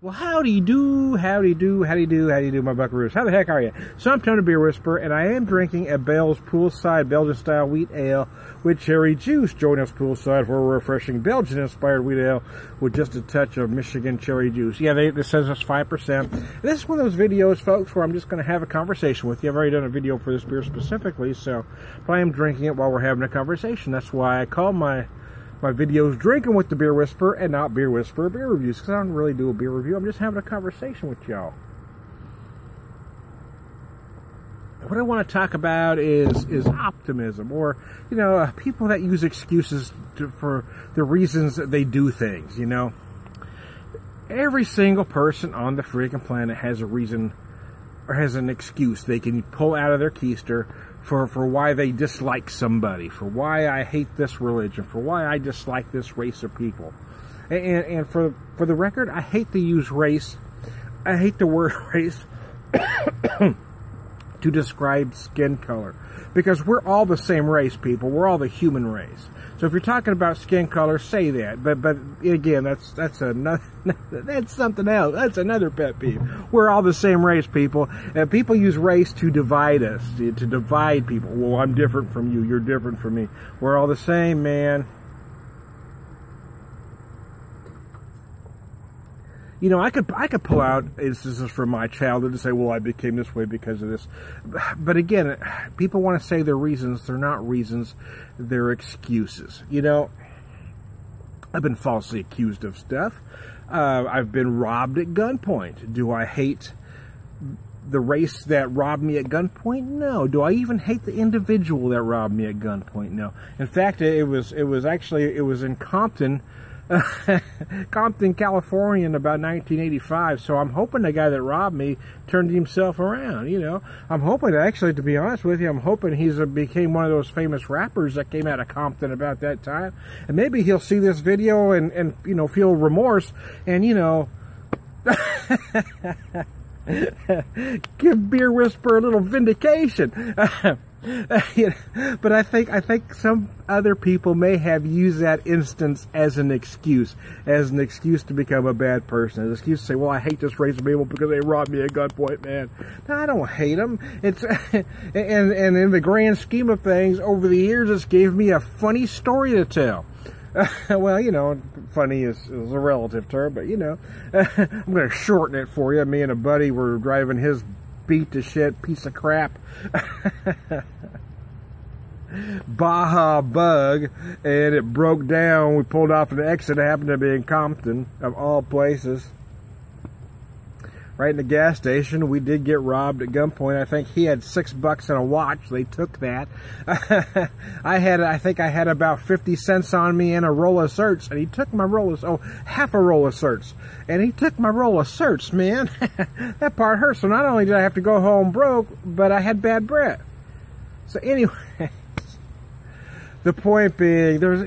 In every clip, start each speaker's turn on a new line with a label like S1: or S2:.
S1: Well, howdy do, my buckaroos. How the heck are you? So I'm Tony Beer Whisperer, and I am drinking a Bell's Poolside Belgian-style wheat ale with cherry juice. Join us poolside for a refreshing Belgian-inspired wheat ale with just a touch of Michigan cherry juice. Yeah, this says it's 5%. And this is one of those videos, folks, where I'm just going to have a conversation with you. I've already done a video for this beer specifically, but I am drinking it while we're having a conversation. That's why I call my videos Drinking with the Beer Whisperer and not Beer Whisperer Beer Reviews, because I don't really do a beer review. I'm just having a conversation with y'all. What I want to talk about is optimism, or, people that use excuses for the reasons that they do things, Every single person on the freaking planet has a reason or has an excuse they can pull out of their keister for why they dislike somebody, for why I hate this religion, for why I dislike this race of people. And for the record, I hate to use race. I hate the word race to describe skin color, because we're all the same race, people. We're all the human race. So if you're talking about skin color, say that. But again, that's something else. That's another pet peeve. We're all the same race, people. People use race to divide us, to divide people. Well, I'm different from you. You're different from me. We're all the same, man. I could pull out instances from my childhood and say, well, I became this way because of this. But again, people want to say their reasons. They're not reasons. They're excuses. I've been falsely accused of stuff. I've been robbed at gunpoint. Do I hate the race that robbed me at gunpoint? No. Do I even hate the individual that robbed me at gunpoint? No. In fact, it was in Compton, California in about 1985. So I'm hoping the guy that robbed me turned himself around. I'm hoping, actually, to be honest with you, I'm hoping he's became one of those famous rappers that came out of Compton about that time. And maybe he'll see this video and feel remorse and, give Beer Whisperer a little vindication. But I think some other people may have used that instance as an excuse to become a bad person, as an excuse to say, well, I hate this race of people because they robbed me at gunpoint, man. No, I don't hate them. It's and in the grand scheme of things, over the years, it's gave me a funny story to tell. Well, funny is a relative term, but I'm going to shorten it for you. Me and a buddy were driving his beat to shit piece of crap Baja Bug, and it broke down. We pulled off an exit. It happened to be in Compton, of all places, right in the gas station. We did get robbed at gunpoint. I think he had $6 and a watch. They took that. I think I had about 50 cents on me and a roll of certs, and he took my half a roll of certs. And he took my roll of certs, man. That part hurt. So not only did I have to go home broke, but I had bad breath. So anyway, the point being, there's,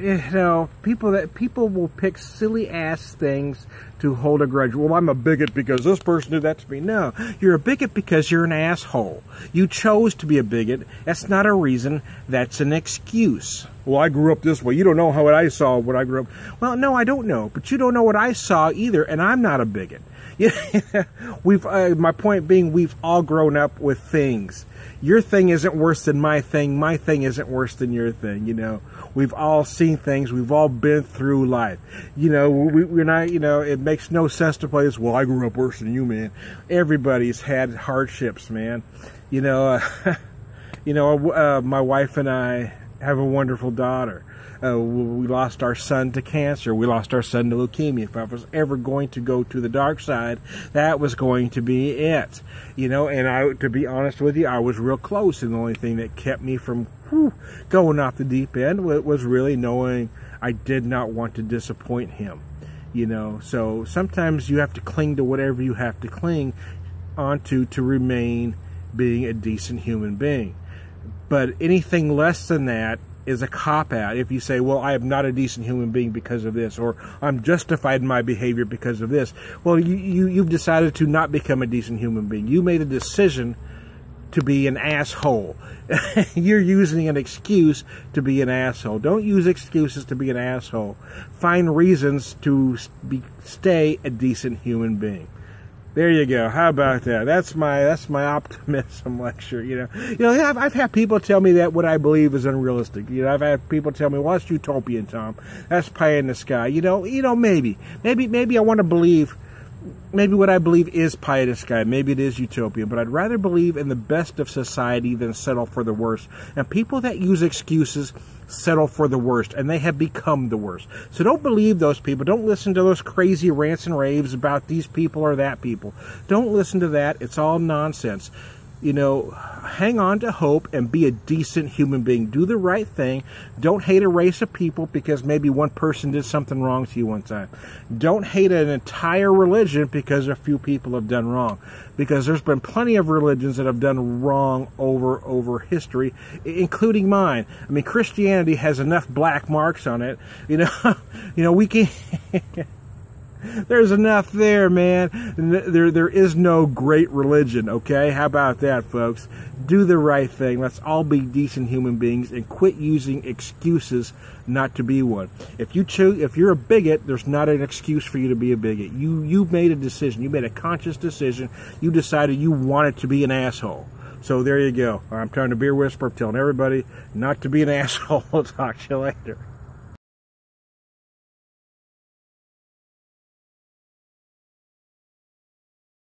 S1: people will pick silly ass things to hold a grudge. Well, I'm a bigot because this person did that to me. No, you're a bigot because you're an asshole. You chose to be a bigot. That's not a reason. That's an excuse. Well, I grew up this way. You don't know how I saw when I grew up. Well, no, I don't know. But you don't know what I saw either, and I'm not a bigot. My point being, we've all grown up with things. Your thing isn't worse than my thing. My thing isn't worse than your thing, We've all seen things. We've all been through life. We're not, it makes no sense to play this, well, I grew up worse than you, man. Everybody's had hardships, man. My wife and I have a wonderful daughter. We lost our son to cancer. We lost our son to leukemia. If I was ever going to go to the dark side, that was going to be it. And to be honest with you, I was real close. And the only thing that kept me from going off the deep end was really knowing I did not want to disappoint him. So sometimes you have to cling to whatever you have to cling onto to remain being a decent human being. But anything less than that is a cop-out. If you say, well, I am not a decent human being because of this, or I'm justified in my behavior because of this, well, you've decided to not become a decent human being. You made a decision to be an asshole. You're using an excuse to be an asshole. Don't use excuses to be an asshole. Find reasons to stay a decent human being. There you go. How about that? That's my optimism lecture. I've had people tell me that what I believe is unrealistic. I've had people tell me, "Well, that's utopian, Tom. That's pie in the sky." Maybe I want to believe. Maybe what I believe is pie in the sky. Maybe it is utopian, but I'd rather believe in the best of society than settle for the worst. And people that use excuses settle for the worst, and they have become the worst. So don't believe those people. Don't listen to those crazy rants and raves about these people or that people. Don't listen to that. It's all nonsense. Hang on to hope and be a decent human being. Do the right thing. Don't hate a race of people because maybe one person did something wrong to you one time. Don't hate an entire religion because a few people have done wrong. Because there's been plenty of religions that have done wrong over history, including mine. I mean, Christianity has enough black marks on it. We can... There's enough there, man. There is no great religion, okay? How about that, folks? Do the right thing. Let's all be decent human beings and quit using excuses not to be one. If you're a bigot, there's not an excuse for you to be a bigot. You made a decision. You made a conscious decision. You decided you wanted to be an asshole. So there you go. I'm trying to beer whisper, telling everybody not to be an asshole. We'll talk to you later.